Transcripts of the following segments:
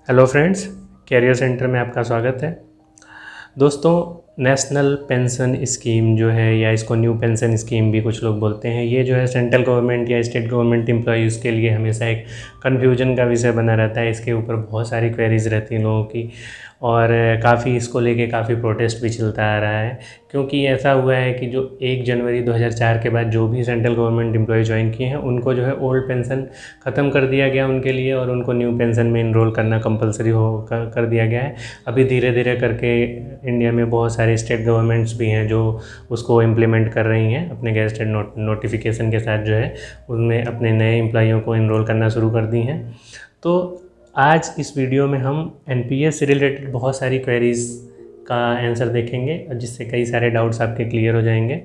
Hello friends, career centre में आपका स्वागत है। दोस्तों, नेशनल पेंशन स्कीम जो है या इसको न्यू पेंशन स्कीम भी कुछ लोग बोलते हैं, ये जो है सेंट्रल गवर्नमेंट या स्टेट गवर्नमेंट एम्प्लॉयज़ के लिए हमेशा एक कन्फ्यूजन का विषय बना रहता है। इसके ऊपर बहुत सारी क्वेरीज रहती हैं लोगों की और काफ़ी इसको लेके काफ़ी प्रोटेस्ट भी चलता आ रहा है, क्योंकि ऐसा हुआ है कि जो 1 जनवरी 2004 के बाद जो भी सेंट्रल गवर्नमेंट एम्प्लॉय ज्वाइन किए हैं उनको जो है ओल्ड पेंशन ख़त्म कर दिया गया उनके लिए और उनको न्यू पेंशन में इनरोल करना कंपलसरी कर दिया गया है। अभी धीरे धीरे करके इंडिया में बहुत सारे स्टेट गवर्नमेंट्स भी हैं जो उसको इम्प्लीमेंट कर रही हैं अपने गैजेटेड नोटिफिकेशन के साथ, जो है उनमें अपने नए एम्प्लॉइयों को इनरोल करना शुरू कर दी हैं। तो आज इस वीडियो में हम एनपीएस से रिलेटेड बहुत सारी क्वेरीज़ का आंसर देखेंगे, जिससे कई सारे डाउट्स आपके क्लियर हो जाएंगे।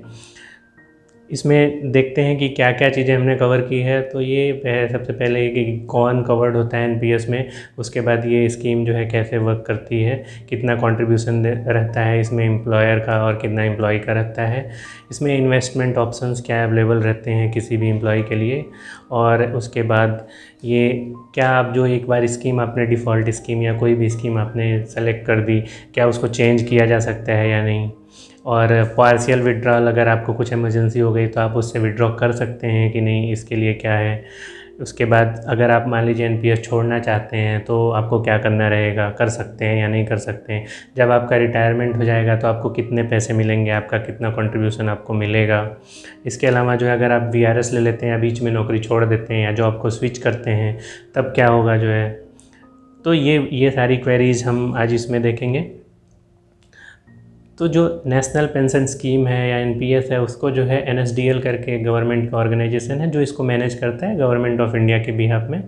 इसमें देखते हैं कि क्या क्या चीज़ें हमने कवर की है। तो ये सबसे पहले कि कौन कवर्ड होता है एनपीएस में, उसके बाद ये स्कीम जो है कैसे वर्क करती है, कितना कंट्रीब्यूशन रहता है इसमें एम्प्लॉयर का और कितना एम्प्लॉय का रहता है, इसमें इन्वेस्टमेंट ऑप्शंस क्या अवेलेबल रहते हैं किसी भी एम्प्लॉय के लिए, और उसके बाद ये क्या आप जो एक बार स्कीम आपने डिफ़ॉल्ट स्कीम या कोई भी स्कीम आपने सेलेक्ट कर दी, क्या उसको चेंज किया जा सकता है या नहीं, और पार्शियल विड्रॉल अगर आपको कुछ इमरजेंसी हो गई तो आप उससे विड्रॉ कर सकते हैं कि नहीं, इसके लिए क्या है। उसके बाद अगर आप मान लीजिए एनपीएस छोड़ना चाहते हैं तो आपको क्या करना रहेगा, कर सकते हैं या नहीं कर सकते हैं। जब आपका रिटायरमेंट हो जाएगा तो आपको कितने पैसे मिलेंगे, आपका कितना कंट्रीब्यूशन आपको मिलेगा। इसके अलावा जो है अगर आप वीआरएस ले लेते हैं या बीच में नौकरी छोड़ देते हैं या जॉब को स्विच करते हैं तब क्या होगा जो है। तो ये सारी क्वेरीज़ हम आज इसमें देखेंगे। तो जो नेशनल पेंशन स्कीम है या एनपीएस है, उसको जो है एनएसडीएल करके गवर्नमेंट का ऑर्गेनाइजेशन है जो इसको मैनेज करता है गवर्नमेंट ऑफ इंडिया के बिहाफ में।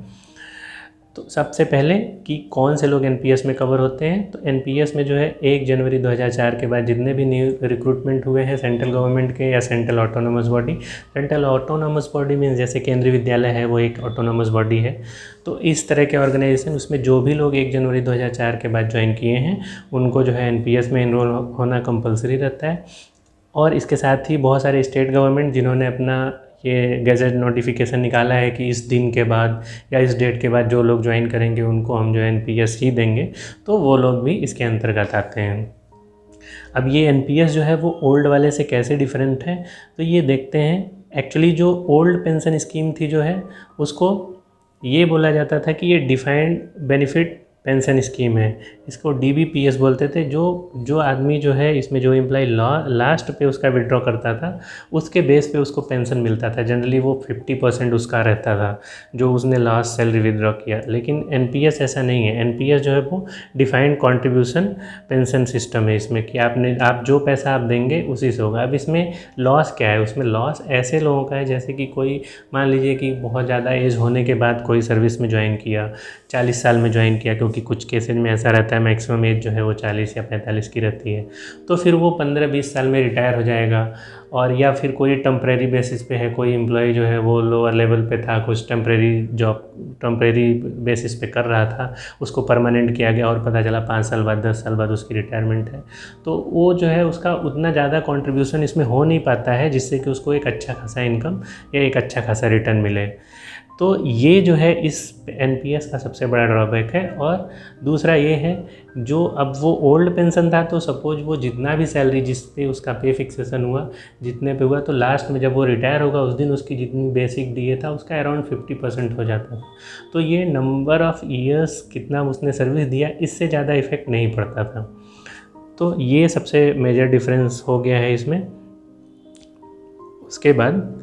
तो सबसे पहले कि कौन से लोग एनपीएस में कवर होते हैं, तो एनपीएस में जो है 1 जनवरी 2004 के बाद जितने भी न्यू रिक्रूटमेंट हुए हैं सेंट्रल गवर्नमेंट के या central autonomous body, central autonomous body means जैसे केंद्रीय विद्यालय है वो एक ऑटोनोमस बॉडी है, तो इस तरह के ऑर्गेनाइजेशन, उसमें जो भी लोग 1 जनवरी 2004 के बाद ज्वाइन किए हैं उनको जो है एनपीएस में इनरोल होना कंपलसरी रहता है। और इसके साथ ही बहुत सारे स्टेट गवर्नमेंट जिन्होंने अपना ये गैजेट नोटिफिकेशन निकाला है कि इस दिन के बाद या इस डेट के बाद जो लोग ज्वाइन करेंगे उनको हम जो है एनपीएस ही देंगे, तो वो लोग भी इसके अंतर्गत आते हैं। अब ये एनपीएस जो है वो ओल्ड वाले से कैसे डिफरेंट है, तो ये देखते हैं। एक्चुअली जो ओल्ड पेंशन स्कीम थी जो है उसको ये बोला जाता था कि ये डिफाइंड बेनिफिट पेंशन स्कीम है, इसको डीबीपीएस बोलते थे। जो आदमी जो है इसमें जो एम्प्लॉय लास्ट पे उसका विड्रॉ करता था उसके बेस पे उसको पेंशन मिलता था। जनरली वो 50% उसका रहता था जो उसने लास्ट सैलरी विड्रॉ किया। लेकिन एनपीएस ऐसा नहीं है। एनपीएस जो है वो डिफाइंड कंट्रीब्यूशन पेंशन सिस्टम है इसमें कि आप जो पैसा आप देंगे उसी से होगा। अब इसमें लॉस क्या है, उसमें लॉस ऐसे लोगों का है जैसे कि कोई मान लीजिए कि बहुत ज़्यादा एज होने के बाद कोई सर्विस में ज्वाइन किया, 40 साल में ज्वाइन किया, क्योंकि कुछ केसेज में ऐसा रहता है मैक्सिमम एज जो है वो 40 या 45 की रहती है, तो फिर वो 15-20 साल में रिटायर हो जाएगा। और या फिर कोई टेम्परेरी बेसिस पे है, कोई एम्प्लॉय जो है वो लोअर लेवल पे था, कुछ टेम्परेरी बेसिस पे कर रहा था, उसको परमानेंट किया गया और पता चला 5 साल बाद 10 साल बाद उसकी रिटायरमेंट है, तो वो जो है उसका उतना ज़्यादा कंट्रीब्यूशन इसमें हो नहीं पाता है जिससे कि उसको एक अच्छा खासा इनकम या एक अच्छा खासा रिटर्न मिले। तो ये जो है इस एनपीएस का सबसे बड़ा ड्रॉबैक है। और दूसरा ये है, जो अब वो ओल्ड पेंशन था तो सपोज वो जितना भी सैलरी जिस पे उसका पे फिक्सेशन हुआ जितने पे हुआ, तो लास्ट में जब वो रिटायर होगा उस दिन उसकी जितनी बेसिक डीए था उसका अराउंड 50% हो जाता था। तो ये नंबर ऑफ़ ईयर्स कितना उसने सर्विस दिया इससे ज़्यादा इफ़ेक्ट नहीं पड़ता था। तो ये सबसे मेजर डिफरेंस हो गया है इसमें। उसके बाद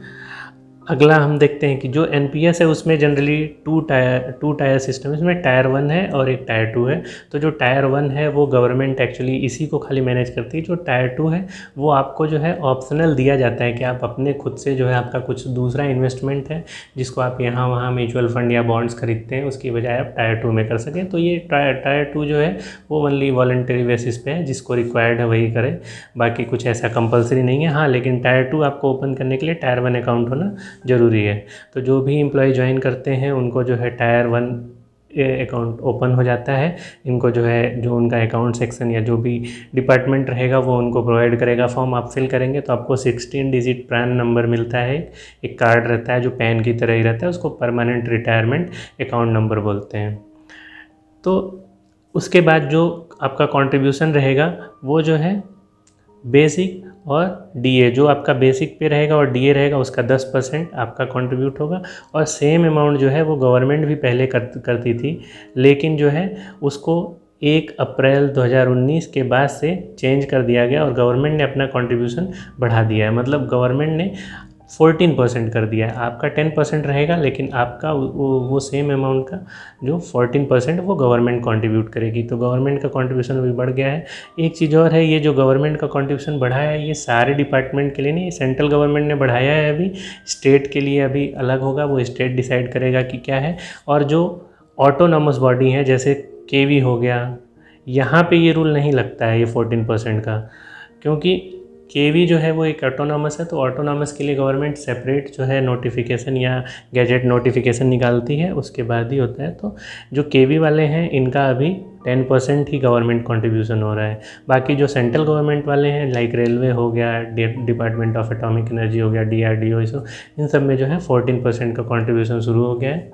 अगला हम देखते हैं कि जो एनपीएस है उसमें जनरली टू टायर सिस्टम, इसमें टायर 1 है और एक टायर 2 है। तो जो टायर 1 है वो गवर्नमेंट एक्चुअली इसी को खाली मैनेज करती है। जो टायर 2 है वो आपको जो है ऑप्शनल दिया जाता है कि आप अपने खुद से जो है आपका कुछ दूसरा इन्वेस्टमेंट है जिसको आप यहाँ वहाँ म्यूचुअल फंड या बॉन्ड्स खरीदते हैं, उसकी बजाय आप टायर 2 में कर सकें। तो ये टायर 2 जो है वो ओनली वॉलंटरी बेसिस पे है, जिसको रिक्वायर्ड है वही करें, बाकी कुछ ऐसा कंपलसरी नहीं है। हाँ, लेकिन टायर 2 आपको ओपन करने के लिए टायर 1 अकाउंट होना ज़रूरी है। तो जो भी एम्प्लॉय ज्वाइन करते हैं उनको जो है टायर 1 अकाउंट ओपन हो जाता है। इनको जो है जो उनका अकाउंट सेक्शन या जो भी डिपार्टमेंट रहेगा वो उनको प्रोवाइड करेगा। फॉर्म आप फिल करेंगे तो आपको 16 डिजिट पैन नंबर मिलता है। एक कार्ड रहता है जो पैन की तरह ही रहता है, उसको परमानेंट रिटायरमेंट अकाउंट नंबर बोलते हैं। तो उसके बाद जो आपका कंट्रीब्यूशन रहेगा वो जो है बेसिक और डीए, जो आपका बेसिक पे रहेगा और डीए रहेगा उसका 10% आपका कंट्रीब्यूट होगा। और सेम अमाउंट जो है वो गवर्नमेंट भी पहले करती थी, लेकिन जो है उसको 1 अप्रैल 2019 के बाद से चेंज कर दिया गया और गवर्नमेंट ने अपना कंट्रीब्यूशन बढ़ा दिया है। मतलब गवर्नमेंट ने 14% कर दिया है। आपका 10% रहेगा, लेकिन आपका वो सेम अमाउंट का जो 14% वो गवर्नमेंट कंट्रीब्यूट करेगी। तो गवर्नमेंट का कंट्रीब्यूशन अभी बढ़ गया है। एक चीज़ और है, ये जो गवर्नमेंट का कंट्रीब्यूशन बढ़ाया है ये सारे डिपार्टमेंट के लिए नहीं, सेंट्रल गवर्नमेंट ने बढ़ाया है। अभी स्टेट के लिए अभी अलग होगा, वो स्टेट डिसाइड करेगा कि क्या है। और जो ऑटोनॉमस बॉडी है जैसे केवी हो गया, यहाँ पे ये रूल नहीं लगता है ये 14% का, क्योंकि केवी जो है वो एक ऑटोनॉमस है। तो ऑटोनॉमस के लिए गवर्नमेंट सेपरेट जो है नोटिफिकेशन या गैजेट नोटिफिकेशन निकालती है, उसके बाद ही होता है। तो जो केवी वाले हैं इनका अभी 10% ही गवर्नमेंट कंट्रीब्यूशन हो रहा है। बाकी जो सेंट्रल गवर्नमेंट वाले हैं लाइक रेलवे हो गया, डिपार्टमेंट ऑफ एटॉमिक एनर्जी हो गया, DRDO, इन सब में जो है 14% का कंट्रीब्यूशन शुरू हो गया है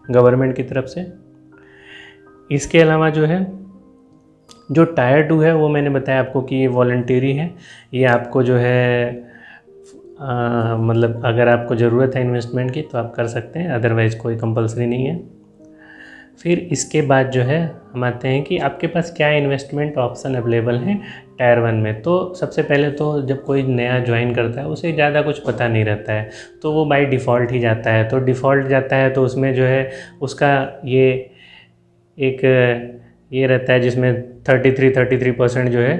गवर्नमेंट की तरफ से। इसके अलावा जो है जो टायर 2 है वो मैंने बताया आपको कि ये वॉलंटरी है। ये आपको जो है मतलब अगर आपको ज़रूरत है इन्वेस्टमेंट की तो आप कर सकते हैं, अदरवाइज़ कोई कंपलसरी नहीं है। फिर इसके बाद जो है हम आते हैं कि आपके पास क्या इन्वेस्टमेंट ऑप्शन अवेलेबल हैं टायर 1 में। तो सबसे पहले तो जब कोई नया ज्वाइन करता है उसे ज़्यादा कुछ पता नहीं रहता है, तो वो बाय डिफ़ॉल्ट ही जाता है। तो डिफ़ॉल्ट जाता है तो उसमें जो है उसका ये एक ये रहता है जिसमें 33% जो है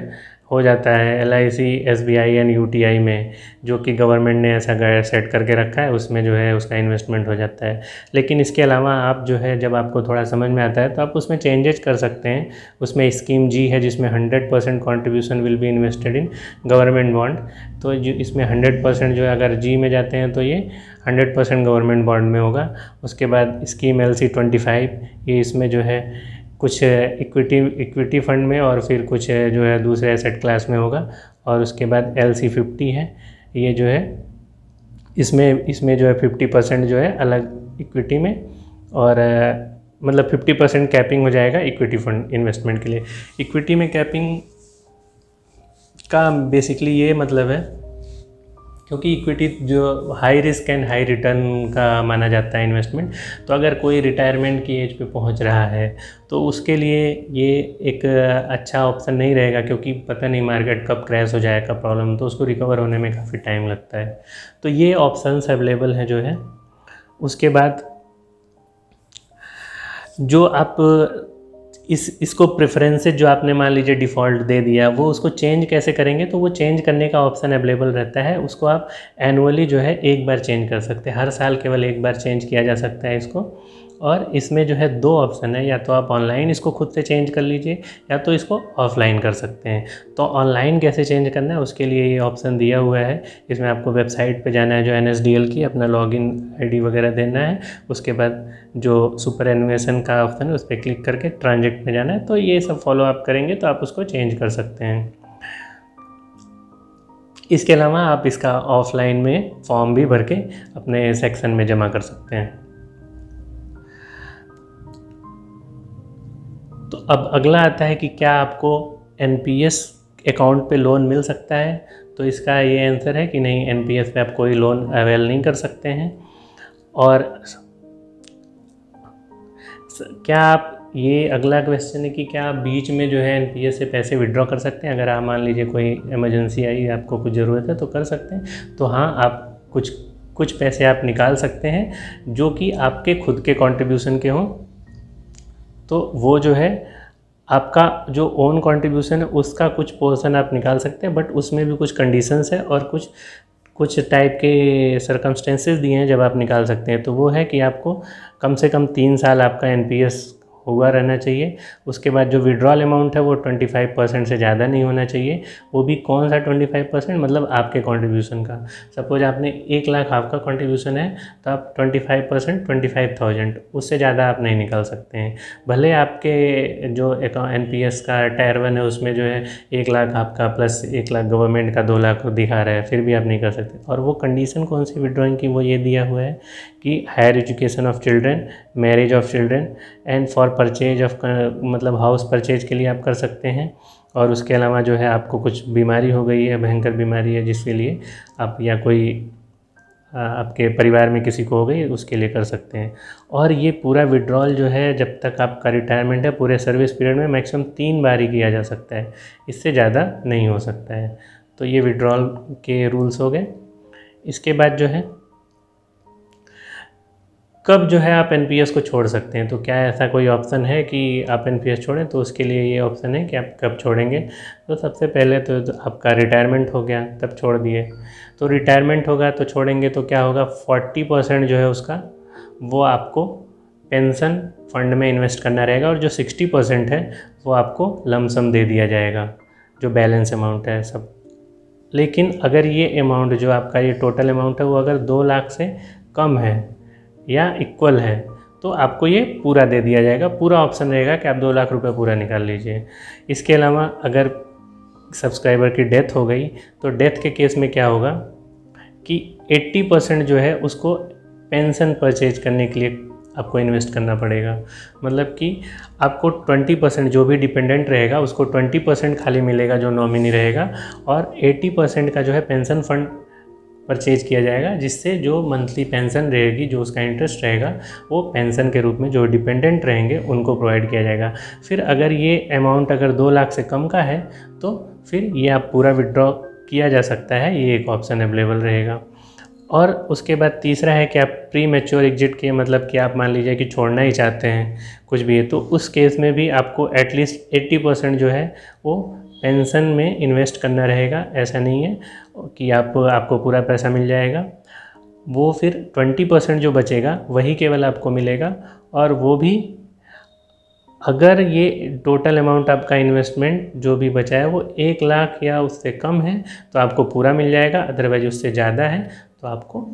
हो जाता है LIC, SBI एंड UTI में, जो कि गवर्नमेंट ने ऐसा सेट करके रखा है, उसमें जो है उसका इन्वेस्टमेंट हो जाता है। लेकिन इसके अलावा आप जो है जब आपको थोड़ा समझ में आता है तो आप उसमें चेंजेस कर सकते हैं। उसमें स्कीम G है जिसमें 100% contribution will be invested in government bond. तो जो इसमें 100% जो है अगर G में जाते हैं तो ये 100% गवर्नमेंट बॉन्ड में होगा। उसके बाद स्कीम LC25, ये इसमें जो है कुछ इक्विटी फंड में और फिर कुछ जो है दूसरे एसेट क्लास में होगा। और उसके बाद LC50 है, ये जो है इसमें जो है 50% जो है अलग इक्विटी में, और मतलब 50% कैपिंग हो जाएगा इक्विटी फंड इन्वेस्टमेंट के लिए। इक्विटी में कैपिंग का बेसिकली ये मतलब है क्योंकि इक्विटी जो high risk and high return का माना जाता है इन्वेस्टमेंट। तो अगर कोई रिटायरमेंट की एज पे पहुंच रहा है तो उसके लिए ये एक अच्छा ऑप्शन नहीं रहेगा, क्योंकि पता नहीं मार्केट कब क्रैश हो जाए, कब प्रॉब्लम, तो उसको रिकवर होने में काफ़ी टाइम लगता है। तो ये ऑप्शंस अवेलेबल हैं जो है। उसके बाद जो आप इसको प्रेफरेंसेस जो आपने मान लीजिए डिफ़ॉल्ट दे दिया, वो उसको चेंज कैसे करेंगे, तो वो चेंज करने का ऑप्शन अवेलेबल रहता है। उसको आप एनुअली जो है एक बार चेंज कर सकते हैं, हर साल केवल एक बार चेंज किया जा सकता है इसको। और इसमें जो है 2 ऑप्शन है, या तो आप ऑनलाइन इसको खुद से चेंज कर लीजिए या तो इसको ऑफलाइन कर सकते हैं। तो ऑनलाइन कैसे चेंज करना है उसके लिए ये ऑप्शन दिया हुआ है। इसमें आपको वेबसाइट पे जाना है जो NSDL की, अपना लॉगिन ID वगैरह देना है। उसके बाद जो सुपर एनुएशन का ऑप्शन है उस पर क्लिक करके ट्रांजेक्ट में जाना है। तो ये सब फॉलो आप करेंगे तो आप उसको चेंज कर सकते हैं। इसके अलावा आप इसका ऑफलाइन में फॉर्म भी भर के अपने सेक्शन में जमा कर सकते हैं। तो अब अगला आता है कि क्या आपको NPS अकाउंट पे लोन मिल सकता है। तो इसका ये आंसर है कि नहीं, NPS पे आप कोई लोन अवेल नहीं कर सकते हैं। और क्या आप, ये अगला क्वेश्चन है कि क्या आप बीच में जो है NPS से पैसे विड्रॉ कर सकते हैं। अगर आप मान लीजिए कोई इमरजेंसी आई, आपको कुछ ज़रूरत है तो कर सकते हैं। तो हाँ, आप कुछ पैसे आप निकाल सकते हैं जो कि आपके खुद के कंट्रीब्यूशन के हों। तो वो जो है आपका जो ओन कंट्रीब्यूशन है उसका कुछ पोर्शन आप निकाल सकते हैं, बट उसमें भी कुछ कंडीशंस है और कुछ टाइप के सर्कमस्टेंसेस दिए हैं जब आप निकाल सकते हैं। तो वो है कि आपको कम से कम 3 साल आपका NPS हुआ रहना चाहिए। उसके बाद जो विड्रॉल अमाउंट है वो 25% से ज़्यादा नहीं होना चाहिए। वो भी कौन सा 25%, मतलब आपके कंट्रीब्यूशन का। सपोज आपने 1 लाख आपका कंट्रीब्यूशन है तो आप 25% 25,000, उससे ज़्यादा आप नहीं निकाल सकते हैं। भले आपके जो NPS का टायर 1 है उसमें जो है 1 लाख आपका प्लस 1 लाख गवर्नमेंट का 2 लाख दिखा रहा है, फिर भी आप नहीं कर सकते। और वो कंडीशन कौन सी विड्रॉइंग की, वो ये दिया हुआ है कि higher education of children, marriage of children and for purchase of मतलब हाउस परचेज के लिए आप कर सकते हैं। और उसके अलावा जो है आपको कुछ बीमारी हो गई है, भयंकर बीमारी है जिसके लिए आप या कोई आपके परिवार में किसी को हो गई उसके लिए कर सकते हैं। और ये पूरा विड्रॉल जो है जब तक आपका रिटायरमेंट है पूरे सर्विस पीरियड में मैक्सिमम 3 बार ही किया जा सकता है, इससे ज़्यादा नहीं हो सकता है। तो ये विड्रॉल के रूल्स हो गए। इसके बाद जो है कब जो है आप एनपीएस को छोड़ सकते हैं, तो क्या ऐसा कोई ऑप्शन है कि आप एनपीएस छोड़ें, तो उसके लिए ये ऑप्शन है कि आप कब छोड़ेंगे। तो सबसे पहले तो आपका रिटायरमेंट हो गया तब छोड़ दिए, तो रिटायरमेंट होगा तो छोड़ेंगे तो क्या होगा 40% जो है उसका वो आपको पेंशन फंड में इन्वेस्ट करना रहेगा और जो 60% है वो आपको लमसम दे दिया जाएगा, जो बैलेंस अमाउंट है सब। लेकिन अगर ये अमाउंट जो आपका ये टोटल अमाउंट है वो अगर 2 लाख से कम है या इक्वल है तो आपको ये पूरा दे दिया जाएगा। पूरा ऑप्शन रहेगा कि आप 2 लाख रुपए पूरा निकाल लीजिए। इसके अलावा अगर सब्सक्राइबर की डेथ हो गई तो डेथ के केस में क्या होगा कि 80% जो है उसको पेंशन परचेज करने के लिए आपको इन्वेस्ट करना पड़ेगा। मतलब कि आपको 20% जो भी डिपेंडेंट रहेगा उसको 20% खाली मिलेगा जो नॉमिनी रहेगा, और 80% का जो है पेंशन फंड परचेज किया जाएगा, जिससे जो मंथली पेंशन रहेगी जो उसका इंटरेस्ट रहेगा वो पेंशन के रूप में जो डिपेंडेंट रहेंगे उनको प्रोवाइड किया जाएगा। फिर अगर ये अमाउंट अगर 2 लाख से कम का है तो फिर ये आप पूरा विड्रॉ किया जा सकता है, ये एक ऑप्शन अवेलेबल रहेगा। और उसके बाद तीसरा है कि आप प्री मैच्योर एग्जिट के मतलब कि आप मान लीजिए कि छोड़ना ही चाहते हैं कुछ भी है, तो उस केस में भी आपको एटलीस्ट 80% जो है वो पेंशन में इन्वेस्ट करना रहेगा। ऐसा नहीं है कि आपको पूरा पैसा मिल जाएगा, वो फिर 20% जो बचेगा वही केवल आपको मिलेगा। और वो भी अगर ये टोटल अमाउंट आपका इन्वेस्टमेंट जो भी बचा है वो 1 लाख या उससे कम है तो आपको पूरा मिल जाएगा, अदरवाइज उससे ज़्यादा है तो आपको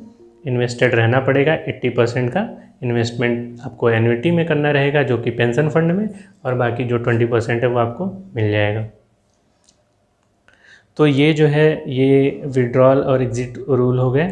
इन्वेस्टेड रहना पड़ेगा। 80% का इन्वेस्टमेंट आपको एन्युटी में करना रहेगा जो कि पेंशन फंड में, और बाकी जो 20% है वो आपको मिल जाएगा। तो ये जो है ये विड्रॉल और एग्जिट रूल हो गए।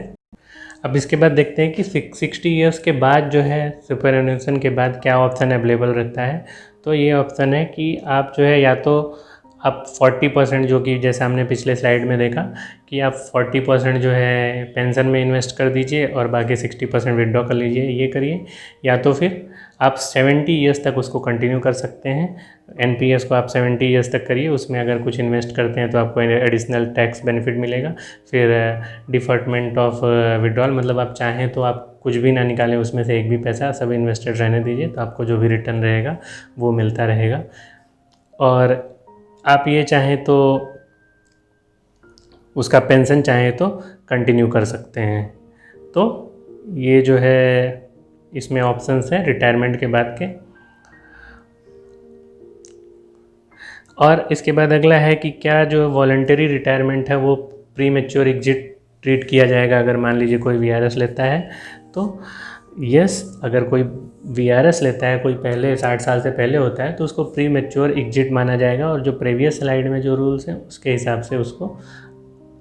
अब इसके बाद देखते हैं कि 60 ईयर्स के बाद जो है सुपरएनुएशन के बाद क्या ऑप्शन अवेलेबल रहता है। तो ये ऑप्शन है कि आप जो है या तो आप 40% जो कि जैसे हमने पिछले स्लाइड में देखा कि आप 40% जो है पेंशन में इन्वेस्ट कर दीजिए और बाकी 60% विड्रॉ कर लीजिए, ये करिए। या तो फिर आप 70 ईयर्स तक उसको कंटिन्यू कर सकते हैं, एनपीएस को आप 70 ईयर्स तक करिए, उसमें अगर कुछ इन्वेस्ट करते हैं तो आपको एडिशनल टैक्स बेनिफिट मिलेगा। फिर डिफर्टमेंट ऑफ विड्रॉल, मतलब आप चाहें तो आप कुछ भी ना निकालें उसमें से एक भी पैसा, सब इन्वेस्टेड रहने दीजिए, तो आपको जो भी रिटर्न रहेगा वो मिलता रहेगा। और आप ये चाहें तो उसका पेंशन चाहें तो कंटिन्यू कर सकते हैं। तो ये जो है इसमें ऑप्शंस हैं रिटायरमेंट के बाद के। और इसके बाद अगला है कि क्या जो वॉलंटरी रिटायरमेंट है वो प्री मैच्योर एग्जिट ट्रीट किया जाएगा अगर मान लीजिए कोई वीआरएस लेता है। तो यस, अगर कोई वीआरएस लेता है, कोई पहले 60 साल से पहले होता है तो उसको प्री मैच्योर एग्जिट माना जाएगा, और जो प्रीवियस स्लाइड में जो रूल्स हैं उसके हिसाब से उसको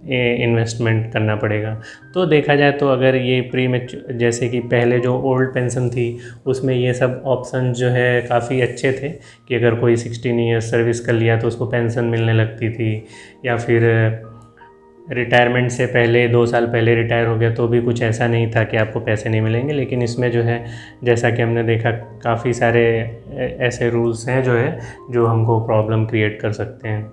इन्वेस्टमेंट करना पड़ेगा। तो देखा जाए तो अगर ये प्री मैच्योर जैसे कि पहले जो ओल्ड पेंशन थी उसमें ये सब ऑप्शन जो है काफ़ी अच्छे थे कि अगर कोई 16 ईयर्स सर्विस कर लिया तो उसको पेंशन मिलने लगती थी, या फिर रिटायरमेंट से पहले 2 साल पहले रिटायर हो गया तो भी कुछ ऐसा नहीं था कि आपको पैसे नहीं मिलेंगे। लेकिन इसमें जो है जैसा कि हमने देखा काफ़ी सारे ऐसे रूल्स हैं जो है जो हमको प्रॉब्लम क्रिएट कर सकते हैं।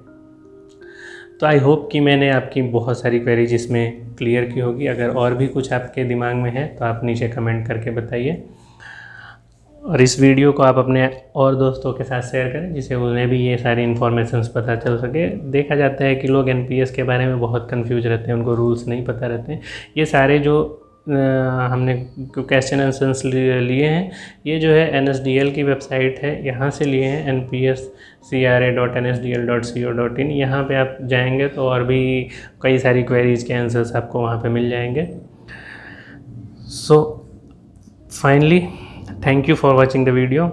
तो आई होप कि मैंने आपकी बहुत सारी क्वेरीज इसमें क्लियर की होगी। अगर और भी कुछ आपके दिमाग में है तो आप नीचे कमेंट करके बताइए, और इस वीडियो को आप अपने और दोस्तों के साथ शेयर करें जिससे उन्हें भी ये सारी इन्फॉर्मेशंस पता चल सके। देखा जाता है कि लोग एनपीएस के बारे में बहुत कंफ्यूज रहते हैं, उनको रूल्स नहीं पता रहते हैं। ये सारे जो हमने क्वेश्चन आंसर्स लिए हैं ये जो है NSDL की वेबसाइट है, यहाँ से लिए हैं npscra.nsdl.co.in। यहाँ पे आप जाएंगे तो और भी कई सारी क्वेरीज़ के आंसर्स आपको वहाँ पे मिल जाएंगे। So finally, thank you for watching the video.